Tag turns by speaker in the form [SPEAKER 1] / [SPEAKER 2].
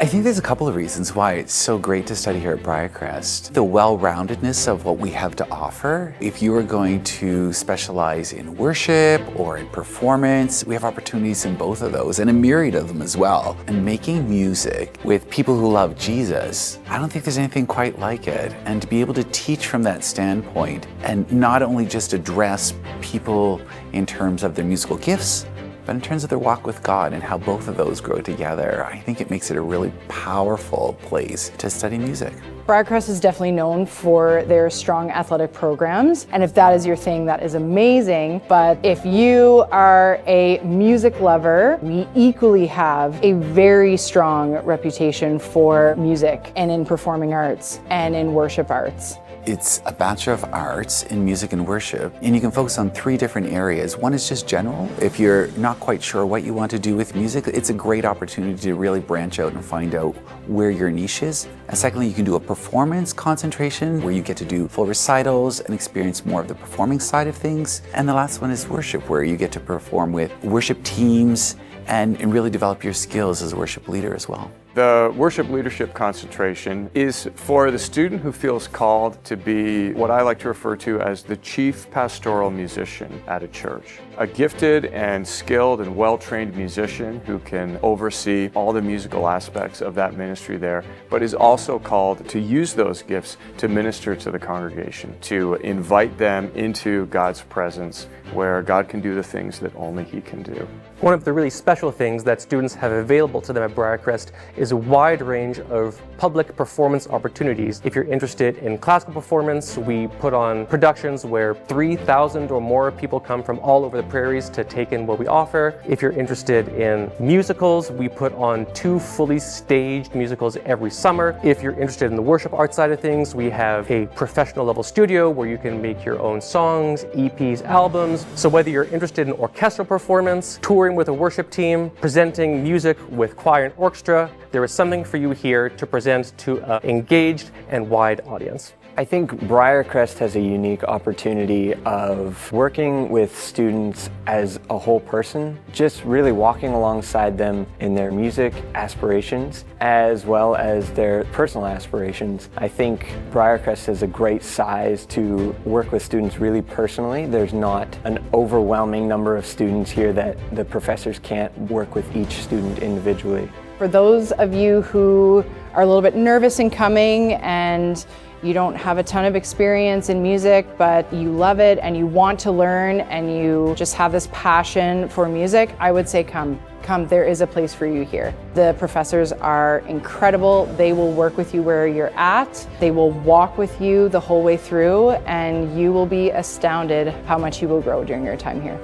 [SPEAKER 1] I think there's a couple of reasons why it's so great to study here at Briercrest. The well-roundedness of what we have to offer. If you are going to specialize in worship or in performance, we have opportunities in both of those and a myriad of them as well. And making music with people who love Jesus, I don't think there's anything quite like it. And to be able to teach from that standpoint and not only just address people in terms of their musical gifts, but in terms of their walk with God and how both of those grow together, I think it makes it a really powerful place to study music.
[SPEAKER 2] Briercrest is definitely known for their strong athletic programs, and if that is your thing, that is amazing. But if you are a music lover, we equally have a very strong reputation for music and in performing arts and in worship arts.
[SPEAKER 1] It's a Bachelor of Arts in Music and Worship, and you can focus on 3 different areas. One is just general. If you're not quite sure what you want to do with music, it's a great opportunity to really branch out and find out where your niche is. And secondly, you can do a performance concentration where you get to do full recitals and experience more of the performing side of things. And the last one is worship, where you get to perform with worship teams and really develop your skills as a worship leader as well.
[SPEAKER 3] The worship leadership concentration is for the student who feels called to be what I like to refer to as the chief pastoral musician at a church. A gifted and skilled and well-trained musician who can oversee all the musical aspects of that ministry there, but is also called to use those gifts to minister to the congregation, to invite them into God's presence where God can do the things that only He can do.
[SPEAKER 4] One of the really special things that students have available to them at Briercrest is a wide range of public performance opportunities. If you're interested in classical performance, we put on productions where 3,000 or more people come from all over the prairies to take in what we offer. If you're interested in musicals, we put on 2 fully staged musicals every summer. If you're interested in the worship art side of things, we have a professional level studio where you can make your own songs, EPs, albums. So whether you're interested in orchestral performance, touring with a worship team, presenting music with choir and orchestra, there is something for you here to present to an engaged and wide audience.
[SPEAKER 5] I think Briercrest has a unique opportunity of working with students as a whole person, just really walking alongside them in their music aspirations as well as their personal aspirations. I think Briercrest has a great size to work with students really personally. There's not an overwhelming number of students here that the professors can't work with each student individually.
[SPEAKER 2] For those of you who are a little bit nervous in coming and you don't have a ton of experience in music, but you love it and you want to learn and you just have this passion for music, I would say come. There is a place for you here. The professors are incredible. They will work with you where you're at. They will walk with you the whole way through, and you will be astounded how much you will grow during your time here.